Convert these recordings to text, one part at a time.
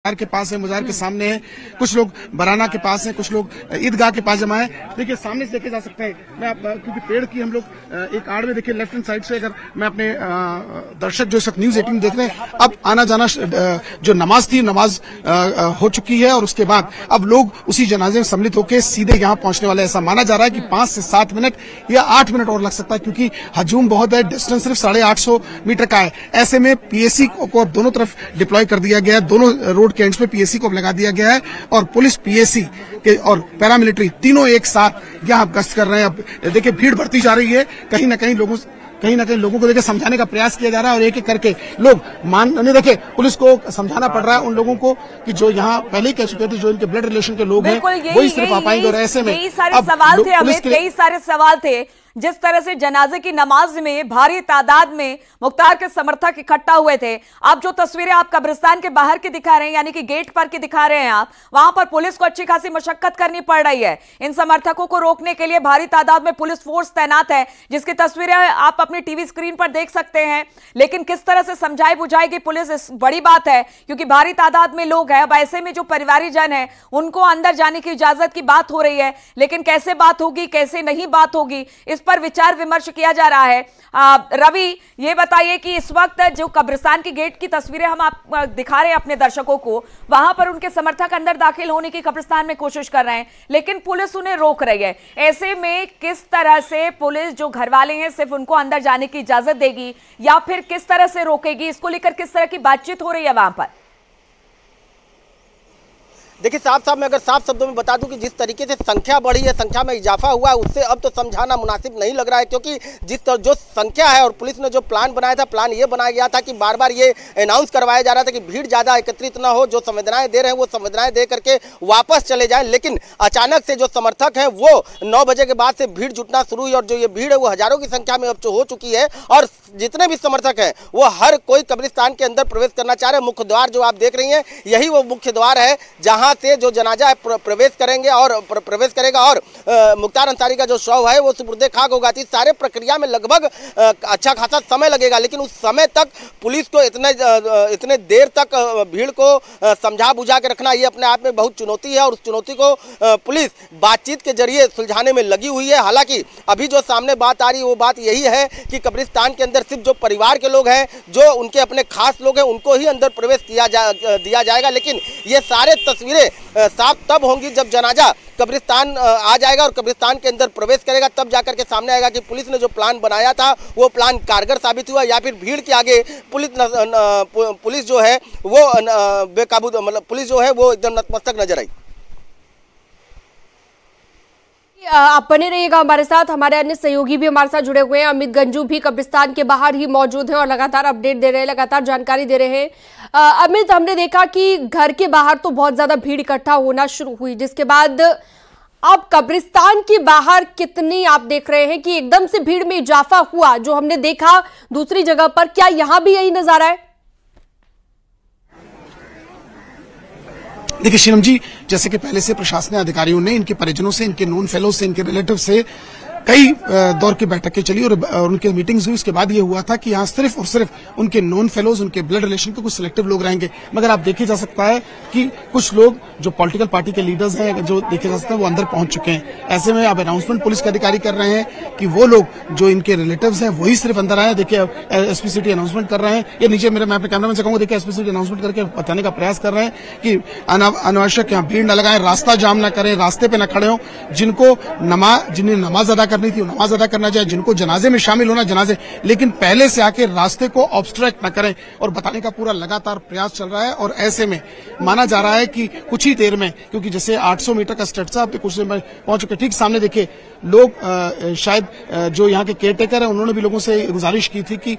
के पास है, मुजार के सामने है, कुछ लोग बराना के पास हैं, कुछ लोग ईदगाह के पास जमा है। देखिए सामने से देखे जा सकते हैं, मैं क्योंकि पेड़ की हम लोग एक आड़ में देखिए लेफ्ट हैंड साइड से, अगर मैं अपने दर्शक जो इस वक्त न्यूज 18 देख रहे हैं, अब आना जाना जो नमाज थी, नमाज हो चुकी है और उसके बाद अब लोग उसी जनाजे में सम्मिलित होकर सीधे यहाँ पहुंचने वाले। ऐसा माना जा रहा है कि 5 से 7 मिनट या 8 मिनट और लग सकता है, क्योंकि हजूम बहुत है, डिस्टेंस सिर्फ 850 मीटर का है। ऐसे में पीएसी को दोनों तरफ डिप्लॉय कर दिया गया है, दोनों रोड के एंड्स पे पीएसी को लगा दिया गया है और पुलिस, पीएसी के और पैरामिलिट्री तीनों एक साथ यहां गश्त कर रहे हैं। अब देखिए भीड़ बढ़ती जा रही है, कहीं ना कहीं लोगों को देखिए समझाने का प्रयास किया जा रहा है और एक एक करके लोग नहीं, देखिए पुलिस को समझाना पड़ रहा है उन लोगों को कि जो यहाँ पहले ही कह चुके थे, जो इनके ब्लड रिलेशन के लोग हैं वही सिर्फ आ पाएंगे। और ऐसे में कई सारे सवाल थे जिस तरह से जनाजे की नमाज में भारी तादाद में मुख्तार के समर्थक इकट्ठा हुए थे। आप जो तस्वीरें आप कब्रिस्तान के बाहर की दिखा रहे हैं, यानी कि गेट पर की दिखा रहे हैं, आप वहां पर पुलिस को अच्छी खासी मशक्कत करनी पड़ रही है। इन समर्थकों को रोकने के लिए भारी तादाद में पुलिस फोर्स तैनात है, जिसकी तस्वीरें आप अपनी टीवी स्क्रीन पर देख सकते हैं। लेकिन किस तरह से समझाई बुझाएगी पुलिस, इस बड़ी बात है, क्योंकि भारी तादाद में लोग हैं। अब ऐसे में जो परिवारीजन है उनको अंदर जाने की इजाजत की बात हो रही है, लेकिन कैसे बात होगी, कैसे नहीं बात होगी, इस पर विचार विमर्श किया जा रहा है। रवि, ये बताइए कि इस वक्त जो कब्रिस्तान की गेट की तस्वीरें हम आप दिखा रहे हैं अपने दर्शकों को, वहां पर उनके समर्थक अंदर दाखिल होने की कब्रिस्तान में कोशिश कर रहे हैं, लेकिन पुलिस उन्हें रोक रही है। ऐसे में किस तरह से पुलिस, जो घर वाले हैं, सिर्फ उनको अंदर जाने की इजाजत देगी या फिर किस तरह से रोकेगी, इसको लेकर किस तरह की बातचीत हो रही है वहां पर? देखिए साफ मैं अगर साफ शब्दों में बता दूं कि जिस तरीके से संख्या बढ़ी है, संख्या में इजाफा हुआ है, उससे अब तो समझाना मुनासिब नहीं लग रहा है, क्योंकि जो संख्या है और पुलिस ने जो प्लान बनाया था, प्लान ये बनाया गया था कि बार बार ये अनाउंस करवाया जा रहा था कि भीड़ ज़्यादा एकत्रित ना हो, जो संवेदनाएं दे रहे हैं वो संवेदनाएं दे करके वापस चले जाएं। लेकिन अचानक से जो समर्थक हैं वो 9 बजे के बाद से भीड़ जुटना शुरू हुई और जो ये भीड़ है वो हजारों की संख्या में अब हो चुकी है और जितने भी समर्थक हैं वो हर कोई कब्रिस्तान के अंदर प्रवेश करना चाह रहे हैं। मुख्य द्वार जो आप देख रही हैं, यही वो मुख्य द्वार है जहां से जो जनाजा है प्रवेश करेगा और मुख्तार अंसारी का जो शव है वो सुपुर्दे खाक होगा। इस सारे प्रक्रिया में लगभग अच्छा खासा समय लगेगा, लेकिन उस समय तक पुलिस को इतने देर तक भीड़ को समझा बुझा के रखना ये अपने आप में बहुत चुनौती है और उस चुनौती को पुलिस बातचीत के जरिए सुलझाने में लगी हुई है। हालांकि अभी जो सामने बात आ रही है वो बात यही है कि कब्रिस्तान के अंदर सिर्फ जो परिवार के लोग हैं, जो उनके अपने खास लोग हैं, उनको ही अंदर प्रवेश दिया जाएगा। लेकिन ये सारे तस्वीरें साफ तब होंगी जब जनाजा कब्रिस्तान आ जाएगा और कब्रिस्तान के अंदर प्रवेश करेगा, तब जाकर के सामने आएगा कि पुलिस ने जो प्लान बनाया था वो प्लान कारगर साबित हुआ या फिर भीड़ के आगे पुलिस जो है वो बेकाबू, मतलब पुलिस जो है वो एकदम नतमस्तक नजर आई। आप बने रहिएगा हमारे साथ, हमारे अन्य सहयोगी भी हमारे साथ जुड़े हुए हैं। अमित गंजू भी कब्रिस्तान के बाहर ही मौजूद हैं और लगातार अपडेट दे रहे हैं, लगातार जानकारी दे रहे हैं। अमित, हमने देखा कि घर के बाहर तो बहुत ज्यादा भीड़ इकट्ठा होना शुरू हुई, जिसके बाद अब कब्रिस्तान के बाहर कितनी आप देख रहे हैं कि एकदम से भीड़ में इजाफा हुआ, जो हमने देखा दूसरी जगह पर, क्या यहां भी यही नजारा है? देखिए शीलम जी, जैसे कि पहले से प्रशासनिक अधिकारियों ने इनके परिजनों से, इनके नोन फेलो से, इनके रिलेटिव से कई दौर की बैठकें चली और उनके मीटिंग्स हुई। उसके बाद ये हुआ था कि यहाँ सिर्फ और सिर्फ उनके नॉन फेलोज, उनके ब्लड रिलेशन के कुछ सिलेक्टिव लोग रहेंगे। मगर आप देखे जा सकता है कि कुछ लोग जो पॉलिटिकल पार्टी के लीडर्स हैं, जो देखे जा सकते हैं, वो अंदर पहुंच चुके हैं। ऐसे में अब अनाउंसमेंट पुलिस के अधिकारी कर रहे हैं कि वो लोग जो इनके रिलेटिव्स हैं वही सिर्फ अंदर आए। देखिए एसपी सिटी अनाउंसमेंट कर रहे हैं, ये नीचे मैं अपने कैमरामैन से कहूंगा, देखिए एसपी सिटी अनाउंसमेंट करके बताने का प्रयास कर रहे हैं कि अनावश्यक यहाँ भीड़ न लगाएं, रास्ता जाम न करें, रास्ते पे न खड़े हों, जिन्हें नमाज अदा करनी थी नमाज अदा करना चाहिए, जिनको जनाजे में शामिल होना जनाजे, लेकिन पहले से आके रास्ते को ऑब्स्ट्रक्ट न करें और बताने का पूरा लगातार प्रयास चल रहा है। और ऐसे में माना जा रहा है कि कुछ ही देर में, क्योंकि जैसे 800 मीटर का स्ट्रेचा कुछ देर में पहुंच चुके, ठीक सामने देखिए लोग शायद जो यहाँ के केयर टेकर है उन्होंने भी लोगों से गुजारिश की थी कि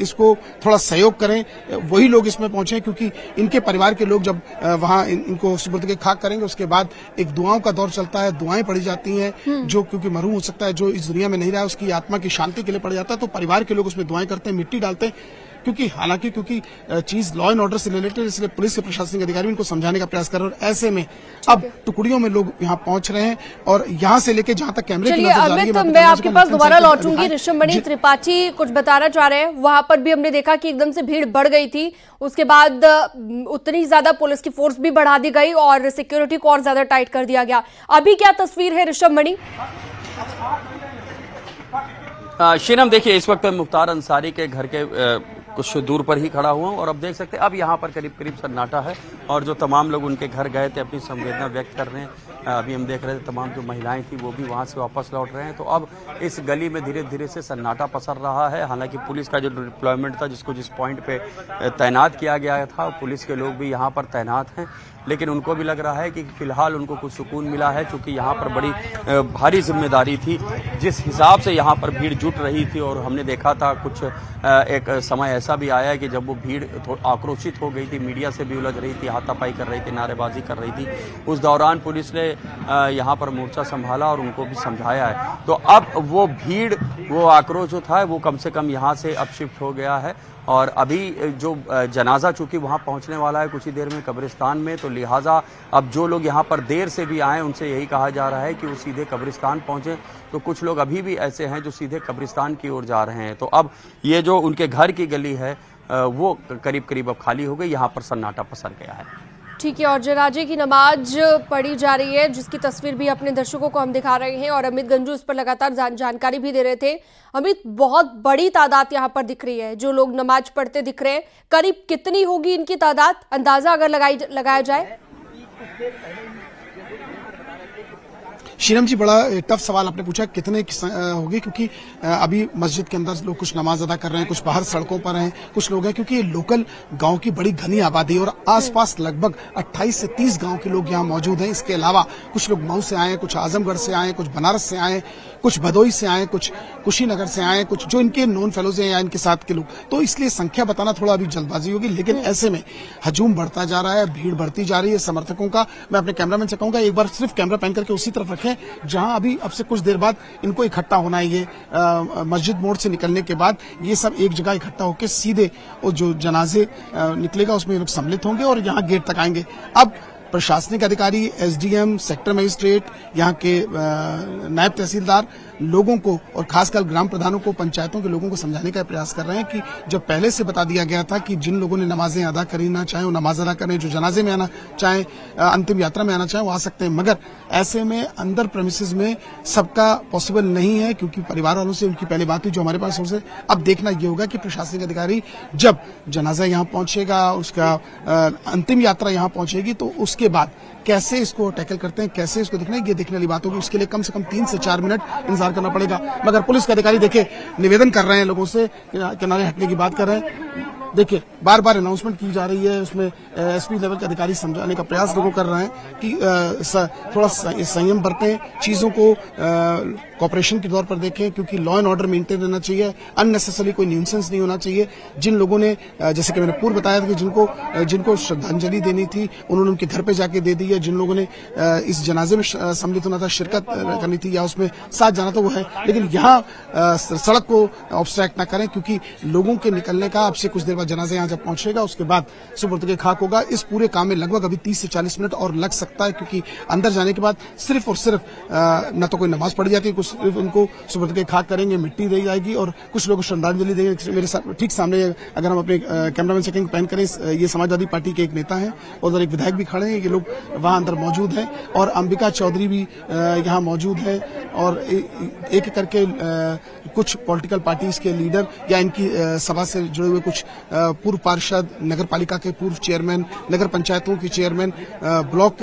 इसको थोड़ा सहयोग करें, वही लोग इसमें पहुंचे, क्योंकि इनके परिवार के लोग जब वहां इनको सुपुर्द के खाक करेंगे उसके बाद एक दुआओं का दौर चलता है, दुआएं पड़ी जाती हैं, जो क्योंकि मरहूम हो सकता है, जो इस दुनिया में नहीं रहा, उसकी आत्मा की शांति के लिए पड़ जाता है, तो परिवार के लोग उसमें दुआएं करते हैं, मिट्टी डालते हैं। क्योंकि हालांकि चीज लॉ एंड ऑर्डर से रिलेटेड, इसलिए पुलिस के प्रशासनिक अधिकारी उनको समझाने का प्रयास कर रहे हैं। और ऐसे में अब टुकड़ियों में लोग यहाँ पहुंच रहे हैं और यहाँ से लेके जहां तक कैमरे की नजर जा रही है। मैं आपके पास दोबारा लौटूंगी। ऋषभमणि त्रिपाठी कुछ बताना चाह रहे हैं। वहां पर भी हमने देखा कि एकदम से भीड़ बढ़ गई थी, उसके बाद उतनी ज्यादा पुलिस की फोर्स भी बढ़ा दी गई और सिक्योरिटी को और ज्यादा टाइट कर दिया गया। अभी क्या तस्वीर है ऋषभमणि? शीनम, देखिए इस वक्त मुख्तार अंसारी के घर के कुछ दूर पर ही खड़ा हुआ हूं और अब देख सकते हैं अब यहाँ पर करीब करीब सन्नाटा है और जो तमाम लोग उनके घर गए थे अपनी संवेदना व्यक्त कर रहे हैं। अभी हम देख रहे थे तमाम जो महिलाएं थी वो भी वहां से वापस लौट रहे हैं। तो अब इस गली में धीरे धीरे से सन्नाटा पसर रहा है। हालांकि पुलिस का जो डिप्लॉयमेंट था, जिसको जिस पॉइंट पे तैनात किया गया था, पुलिस के लोग भी यहाँ पर तैनात हैं, लेकिन उनको भी लग रहा है कि फिलहाल उनको कुछ सुकून मिला है, क्योंकि यहाँ पर बड़ी भारी जिम्मेदारी थी। जिस हिसाब से यहाँ पर भीड़ जुट रही थी और हमने देखा था कुछ एक समय ऐसा भी आया है कि जब वो भीड़ आक्रोशित हो गई थी, मीडिया से भी उलझ रही थी, हाथापाई कर रही थी, नारेबाजी कर रही थी, उस दौरान पुलिस ने यहाँ पर मोर्चा संभाला और उनको भी समझाया है। तो अब वो भीड़, वो आक्रोश जो था वो कम से कम यहाँ से अब शिफ्ट हो गया है और अभी जो जनाजा चूंकि वहां पहुंचने वाला है कुछ ही देर में कब्रिस्तान में, तो लिहाजा अब जो लोग यहां पर देर से भी आए उनसे यही कहा जा रहा है कि वो सीधे कब्रिस्तान पहुंचे। तो कुछ लोग अभी भी ऐसे हैं जो सीधे कब्रिस्तान की ओर जा रहे हैं। तो अब ये जो उनके घर की गली है वो करीब करीब अब खाली हो गई, यहाँ पर सन्नाटा पसर गया है। ठीक है, और जनाजे की नमाज पढ़ी जा रही है, जिसकी तस्वीर भी अपने दर्शकों को हम दिखा रहे हैं और अमित गंजू इस पर लगातार जानकारी भी दे रहे थे। अमित, बहुत बड़ी तादाद यहाँ पर दिख रही है, जो लोग नमाज पढ़ते दिख रहे हैं, करीब कितनी होगी इनकी तादाद, अंदाजा अगर लगाया जाए? शीनम जी, बड़ा टफ सवाल आपने पूछा, कितने होगी, क्योंकि अभी मस्जिद के अंदर लोग कुछ नमाज अदा कर रहे हैं, कुछ बाहर सड़कों पर हैं, कुछ लोग हैं, क्योंकि ये लोकल गांव की बड़ी घनी आबादी है और आसपास लगभग 28 से 30 गांव के लोग यहाँ मौजूद हैं। इसके अलावा कुछ लोग मऊ से आए, कुछ आजमगढ़ से आए, कुछ बनारस से आए, कुछ भदोई से आए, कुछ कुशीनगर से आए, कुछ जो इनके नॉन फेलोज हैं या इनके साथ के लोग। तो इसलिए संख्या बताना थोड़ा अभी जल्दबाजी होगी, लेकिन ऐसे में हजूम बढ़ता जा रहा है, भीड़ बढ़ती जा रही है समर्थकों का। मैं अपने कैमरामैन से कहूंगा एक बार सिर्फ कैमरा पैन करके उसी तरफ रखें जहां अभी अब से कुछ देर बाद इनको इकट्ठा होना है। ये मस्जिद मोड़ से निकलने के बाद ये सब एक जगह इकट्ठा होकर सीधे वो जो जनाजे निकलेगा उसमें लोग सम्मिलित होंगे और यहाँ गेट तक आएंगे। अब प्रशासनिक अधिकारी, एसडीएम, सेक्टर मजिस्ट्रेट, यहाँ के नायब तहसीलदार लोगों को और खासकर ग्राम प्रधानों को, पंचायतों के लोगों को समझाने का प्रयास कर रहे हैं कि जब पहले से बता दिया गया था कि जिन लोगों ने नमाजें अदा करना चाहें वो नमाज अदा करें, जो जनाजे में आना चाहें, अंतिम यात्रा में आना चाहें वो आ सकते हैं, मगर ऐसे में अंदर प्रेमिसेस में सबका पॉसिबल नहीं है, क्योंकि परिवार वालों से उनकी पहले बात हुई जो हमारे पास सोर्स है। अब देखना ये होगा कि प्रशासनिक अधिकारी जब जनाजा यहाँ पहुंचेगा, उसका अंतिम यात्रा यहाँ पहुंचेगी, तो उसके बाद कैसे इसको टैकल करते हैं, कैसे इसको देखना है, ये देखने वाली बात होगी। उसके लिए कम से कम 3 से 4 मिनट इंतजार करना पड़ेगा। मगर पुलिस के अधिकारी देखे निवेदन कर रहे हैं, लोगों से किनारे हटने की बात कर रहे हैं। देखिए बार बार अनाउंसमेंट की जा रही है, उसमें एसपी लेवल के अधिकारी समझाने का प्रयास लोगों कर रहे हैं कि थोड़ा संयम बरतें, चीजों को कॉपरेशन के तौर पर देखें, क्योंकि लॉ एंड ऑर्डर मेंटेन रहना चाहिए, अननेसेसरी कोई न्यूसेंस नहीं होना चाहिए। जिन लोगों ने, जैसे कि मैंने पूर्व बताया था कि जिनको श्रद्धांजलि देनी थी उन्होंने उनके घर पे जाके दे दी है, जिन लोगों ने इस जनाजे में सम्मिलित होना था, शिरकत करनी थी या उसमें साथ जाना था वो है, लेकिन यहाँ सड़क को ऑब्स्ट्रैक्ट ना करें, क्योंकि लोगों के निकलने का अब से कुछ देर बाद जनाजा यहाँ जब पहुंचेगा उसके बाद सुपुर्द खाक होगा। इस पूरे काम में लगभग अभी 30 से 40 मिनट और लग सकता है, क्योंकि अंदर जाने के बाद सिर्फ और सिर्फ न तो कोई नमाज पढ़ी जाती है, कुछ सिर्फ उनको सुपुर्द खाक करेंगे, मिट्टी दी जाएगी और कुछ लोग श्रद्धांजलि देंगे। मेरे ठीक सामने अगर हम अपने कैमरामैन से पैन करें, ये समाजवादी पार्टी के एक नेता हैं और उधर एक विधायक भी खड़े हैं, ये लोग वहां अंदर मौजूद हैं और अंबिका चौधरी भी यहाँ मौजूद है और एक करके कुछ पॉलिटिकल पार्टीज के लीडर या इनकी सभा से जुड़े हुए कुछ पूर्व पार्षद, नगर पालिका के पूर्व चेयरमैन, नगर पंचायतों के चेयरमैन, ब्लॉक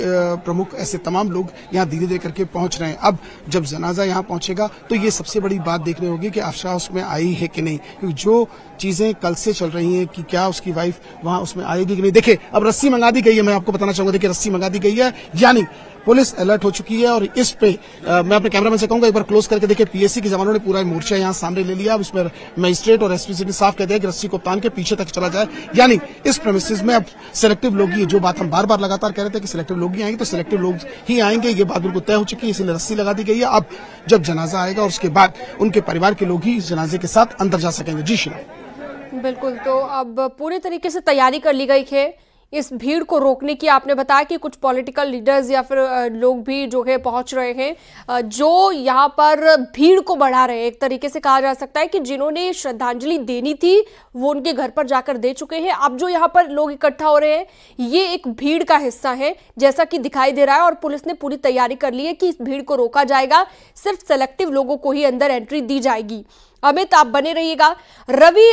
प्रमुख, ऐसे तमाम लोग यहाँ धीरे धीरे करके पहुंच रहे हैं। अब जब जनाजा यहाँ पहुंचेगा तो ये सबसे बड़ी बात देखनी होगी कि आशा उसमें आई है कि नहीं, क्योंकि जो चीजें कल से चल रही हैं कि क्या उसकी वाइफ वहां उसमें आएगी कि नहीं। देखिए अब रस्सी मंगा दी गई है, मैं आपको बताना चाहूंगा, देखिए रस्सी मंगा दी गई है, यानी पुलिस अलर्ट हो चुकी है और इस पे मैं अपने कैमरामैन से कहूंगा एक बार क्लोज करके देखिए, पीएससी के जवानों ने पूरा मोर्चा यहाँ सामने ले लिया। अब इसमें मजिस्ट्रेट और एसपी ने साफ कह दिया कि रस्सी को तान के पीछे तक चला जाए, यानी इस प्रेमिसेस में अब सिलेक्टिव लोग ही, जो बात हम बार बार लगातार कह रहे थे कि सिलेक्टिव लोग ही आएंगे, तो सिलेक्टिव लोग ही आएंगे, ये बात बिल्कुल तय हो चुकी है, इसलिए रस्सी लगा दी गई है। अब जब जनाजा आएगा और उसके बाद उनके परिवार के लोग ही इस जनाजे के साथ अंदर जा सकेंगे। जी श्री बिल्कुल, तो अब पूरी तरीके से तैयारी कर ली गई है इस भीड़ को रोकने की। आपने बताया कि कुछ पॉलिटिकल लीडर्स या फिर लोग भी जो है पहुंच रहे हैं, जो यहाँ पर भीड़ को बढ़ा रहे हैं। एक तरीके से कहा जा सकता है कि जिन्होंने श्रद्धांजलि देनी थी वो उनके घर पर जाकर दे चुके हैं। अब जो यहाँ पर लोग इकट्ठा हो रहे हैं ये एक भीड़ का हिस्सा है जैसा कि दिखाई दे रहा है, और पुलिस ने पूरी तैयारी कर ली है कि इस भीड़ को रोका जाएगा। सिर्फ सेलेक्टिव लोगों को ही अंदर एंट्री दी जाएगी। अमित, आप बने रहिएगा। रवि,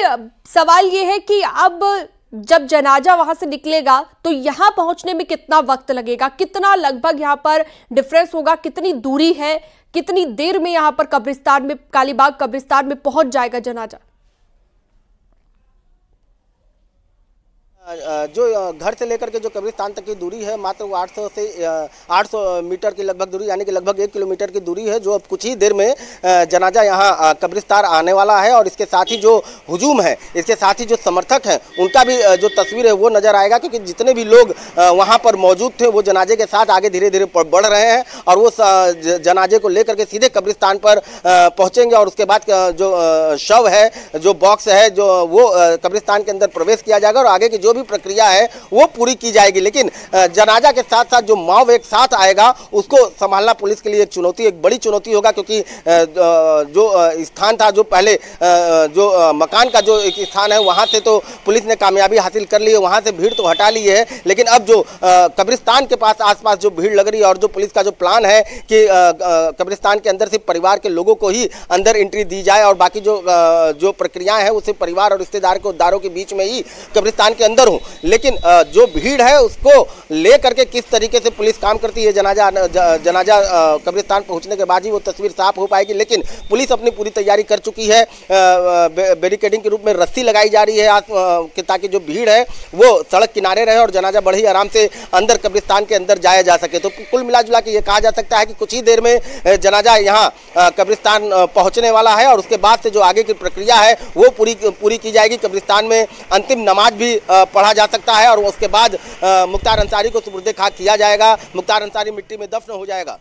सवाल ये है कि अब जब जनाजा वहां से निकलेगा तो यहां पहुंचने में कितना वक्त लगेगा, कितना लगभग यहां पर डिफरेंस होगा, कितनी दूरी है, कितनी देर में यहां पर कब्रिस्तान में, कालीबाग कब्रिस्तान में पहुंच जाएगा जनाजा? जो घर से लेकर के जो कब्रिस्तान तक की दूरी है मात्र वो 800 मीटर की लगभग दूरी, यानी कि लगभग 1 किलोमीटर की दूरी है, जो अब कुछ ही देर में जनाजा यहाँ कब्रिस्तान आने वाला है। और इसके साथ ही जो हुजूम है, इसके साथ ही जो समर्थक हैं उनका भी जो तस्वीर है वो नजर आएगा, क्योंकि जितने भी लोग वहाँ पर मौजूद थे वो जनाजे के साथ आगे धीरे धीरे बढ़ रहे हैं और वो जनाजे को लेकर के सीधे कब्रिस्तान पर पहुँचेंगे। और उसके बाद जो शव है, जो बॉक्स है, जो वो कब्रिस्तान के अंदर प्रवेश किया जाएगा और आगे की जो भी प्रक्रिया है वो पूरी की जाएगी। लेकिन जनाजा के साथ साथ जो माव एक साथ आएगा उसको संभालना पुलिस के लिए एक चुनौती, एक बड़ी चुनौती होगा, क्योंकि जो स्थान था, जो पहले जो मकान का जो एक स्थान है वहां से तो पुलिस ने कामयाबी हासिल कर ली है, वहां से भीड़ तो हटा ली है, लेकिन अब जो कब्रिस्तान के पास आसपास जो भीड़ लग रही है और जो पुलिस का जो प्लान है कि कब्रिस्तान के अंदर सिर्फ परिवार के लोगों को ही अंदर एंट्री दी जाए और बाकी जो प्रक्रियाएं हैं उसे परिवार और रिश्तेदारों के बीच में ही कब्रिस्तान के अंदर हो। लेकिन जो भीड़ है उसको लेकर के किस तरीके से पुलिस काम करती है, जनाजा कब्रिस्तान पहुंचने के बाद ही वो तस्वीर साफ हो पाएगी। लेकिन पुलिस अपनी पूरी तैयारी कर चुकी है। बैरिकेडिंग के रूप में रस्सी लगाई जा रही है ताकि जो भीड़ है वो सड़क किनारे रहे और जनाजा बड़े ही आराम से अंदर कब्रिस्तान के अंदर जाया जा सके। तो कुल मिला जुला के ये कहा जा सकता है कि कुछ ही देर में जनाजा यहाँ कब्रिस्तान पहुंचने वाला है और उसके बाद से जो आगे की प्रक्रिया है वो पूरी की जाएगी। कब्रिस्तान में अंतिम नमाज भी पढ़ा जा सकता है और उसके बाद मुख्तार अंसारी को सुपुर्दे खाक किया जाएगा। मुख्तार अंसारी मिट्टी में दफन हो जाएगा।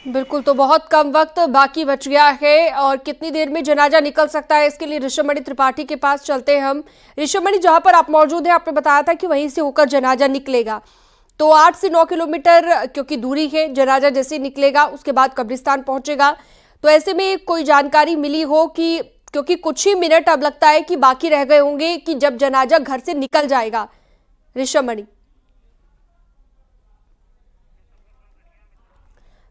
बिल्कुल, तो बहुत कम वक्त बाकी बच गया है और कितनी देर में जनाजा निकल सकता है इसके लिए ऋषभमणि त्रिपाठी के पास चलते हैं हम। ऋषभमणि, जहां पर आप मौजूद हैं, आपने बताया था कि वहीं से होकर जनाजा निकलेगा, तो 8 से 9 किलोमीटर क्योंकि दूरी है, जनाजा जैसे निकलेगा उसके बाद कब्रिस्तान पहुंचेगा, तो ऐसे में कोई जानकारी मिली हो कि, क्योंकि कुछ ही मिनट अब लगता है कि बाकी रह गए होंगे कि जब जनाजा घर से निकल जाएगा। ऋषभमणि,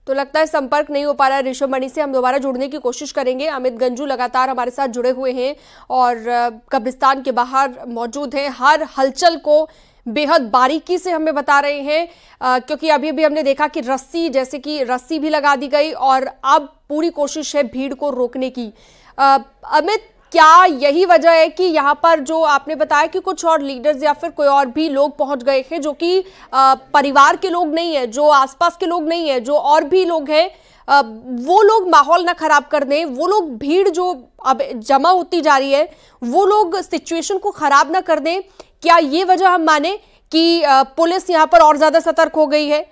तो लगता है संपर्क नहीं हो पा रहा है ऋषभमणि से। हम दोबारा जुड़ने की कोशिश करेंगे। अमित गंजू लगातार हमारे साथ जुड़े हुए हैं और कब्रिस्तान के बाहर मौजूद हैं, हर हलचल को बेहद बारीकी से हमें बता रहे हैं, क्योंकि अभी भी हमने देखा कि रस्सी भी लगा दी गई और अब पूरी कोशिश है भीड़ को रोकने की। अमित, क्या यही वजह है कि यहाँ पर जो आपने बताया कि कुछ और लीडर्स या फिर कोई और भी लोग पहुंच गए हैं जो कि परिवार के लोग नहीं है, जो आसपास के लोग नहीं है, जो और भी लोग हैं, वो लोग माहौल ना खराब कर दें, वो लोग भीड़ जो अब जमा होती जा रही है वो लोग सिचुएशन को खराब ना कर दें? क्या ये वजह हम माने कि पुलिस यहाँ पर और ज्यादा सतर्क हो गई है?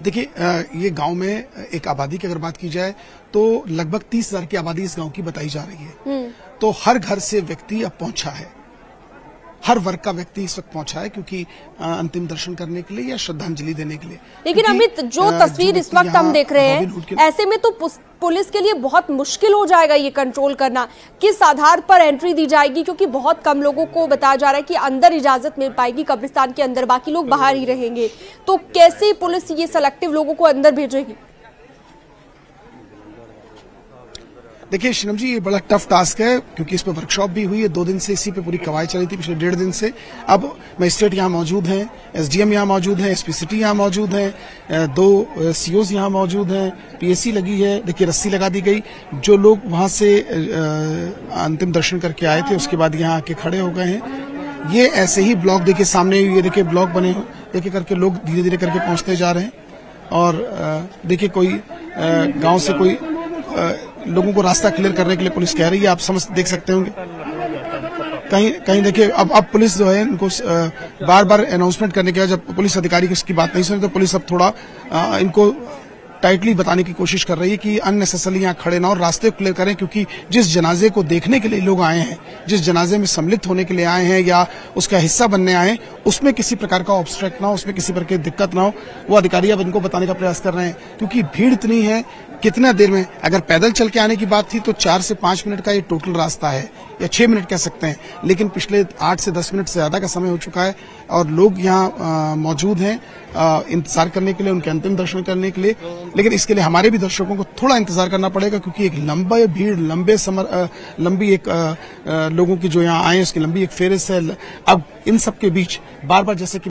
देखिए, ये गांव में एक आबादी की अगर बात की जाए तो लगभग 30,000 की आबादी इस गांव की बताई जा रही है। तो हर घर से व्यक्ति अब पहुंचा है, हर वर्ग का व्यक्ति इस वक्त पहुंचा है, क्योंकि अंतिम दर्शन करने के लिए या श्रद्धांजलि देने के लिए। लेकिन अमित, जो तस्वीर इस वक्त हम देख रहे हैं, ऐसे में तो पुलिस के लिए बहुत मुश्किल हो जाएगा ये कंट्रोल करना। किस आधार पर एंट्री दी जाएगी, क्योंकि बहुत कम लोगों को बताया जा रहा है कि अंदर इजाजत मिल पाएगी कब्रिस्तान के अंदर, बाकी लोग बाहर ही रहेंगे, तो कैसे पुलिस ये सेलेक्टिव लोगों को अंदर भेजेगी? देखिए शिनम जी, ये बड़ा टफ टास्क है, क्योंकि इस पर वर्कशॉप भी हुई है। 2 दिन से इसी पे पूरी कवायद चली थी, पिछले 1.5 दिन से। अब मजिस्ट्रेट यहाँ मौजूद हैं, एसडीएम यहाँ मौजूद हैं, एसपी सिटी यहाँ मौजूद हैं, 2 सीओज यहाँ मौजूद हैं, पीएससी लगी है। देखिए, रस्सी लगा दी गई। जो लोग वहां से अंतिम दर्शन करके आए थे उसके बाद यहाँ आके खड़े हो गए हैं। ये ऐसे ही ब्लॉक देखिए सामने, ये देखिए ब्लॉक बने हो, देखिए करके लोग धीरे धीरे करके पहुंचते जा रहे हैं। और देखिए, कोई गाँव से कोई लोगों को रास्ता क्लियर करने के लिए पुलिस कह रही है, आप देख सकते होंगे। कहीं देखिए, अब पुलिस जो है इनको बार बार अनाउंसमेंट करने के बाद जब पुलिस अधिकारी की बात नहीं सुने तो पुलिस अब थोड़ा इनको टाइटली बताने की कोशिश कर रही है कि अननेसेसरली यहाँ खड़े ना और रास्ते क्लियर करें, क्योंकि जिस जनाजे को देखने के लिए लोग आए हैं, जिस जनाजे में सम्मिलित होने के लिए आए हैं या उसका हिस्सा बनने आए हैं, उसमें किसी प्रकार का ऑब्स्ट्रक्ट ना हो, उसमें किसी प्रकार की दिक्कत ना हो, वो अधिकारी अब इनको बताने का प्रयास कर रहे हैं। क्योंकि भीड़ इतनी है, कितना देर में, अगर पैदल चल के आने की बात थी तो 4 से 5 मिनट का ये टोटल रास्ता है, या 6 मिनट कह सकते हैं, लेकिन पिछले 8 से 10 मिनट से ज्यादा का समय हो चुका है और लोग यहाँ मौजूद हैं इंतजार करने के लिए, उनके अंतिम दर्शन करने के लिए। लेकिन इसके लिए हमारे भी दर्शकों को थोड़ा इंतजार करना पड़ेगा, क्योंकि एक लंबा भीड़, लंबी एक लोगों की जो यहाँ आए उसकी लंबी एक फेरिस्त है। अब इन सब के बीच बार बार जैसे कि